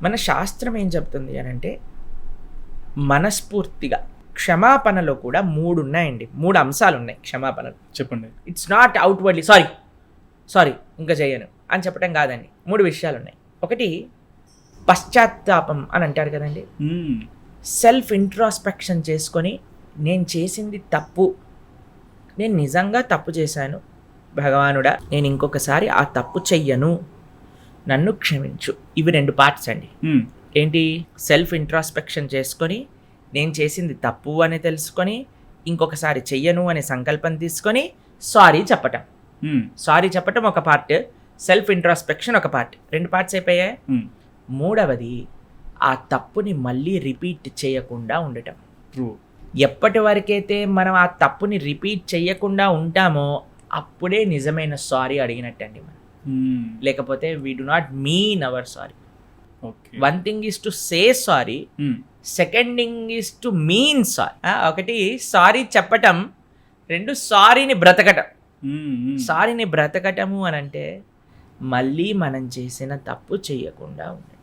మన శాస్త్రం ఏం చెప్తుంది అని అంటే, మనస్ఫూర్తిగా క్షమాపణలో కూడా 3 ఉన్నాయండి. 3 అంశాలు ఉన్నాయి క్షమాపణలు. చెప్పండి. ఇట్స్ నాట్ అవుట్వర్డ్లీ సారీ ఇంకా చేయను అని చెప్పడం కాదండి. 3 విషయాలు ఉన్నాయి. ఒకటి పశ్చాత్తాపం అని అంటారు కదండి. సెల్ఫ్ ఇంట్రాస్పెక్షన్ చేసుకొని, నేను చేసింది తప్పు, నేను నిజంగా తప్పు చేశాను భగవానుడా, నేను ఇంకొకసారి ఆ తప్పు చెయ్యను, నన్ను క్షమించు. ఇవి 2 పార్ట్స్ అండి. ఏంటి? సెల్ఫ్ ఇంట్రాస్పెక్షన్ చేసుకొని, నేను చేసింది తప్పు అని తెలుసుకొని, ఇంకొకసారి చెయ్యను అనే సంకల్పం తీసుకొని సారీ చెప్పటం. సారీ చెప్పటం ఒక పార్ట్, సెల్ఫ్ ఇంట్రాస్పెక్షన్ ఒక పార్ట్. 2 పార్ట్స్ అయిపోయాయి. 3వది ఆ తప్పుని మళ్ళీ రిపీట్ చేయకుండా ఉండటం. ఎప్పటి వరకైతే మనం ఆ తప్పుని రిపీట్ చేయకుండా ఉంటామో అప్పుడే నిజమైన సారీ అడిగినట్టండి మనం. లేకపోతే we do not mean hour sorry. One thing is to say sorry, second thing is to mean sorry. ఒకటి సారీ చెప్పటం, 2 సారీని బ్రతకటం. సారీని బ్రతకటము అని అంటే మళ్ళీ మనం చేసిన తప్పు చేయకుండా ఉండటం.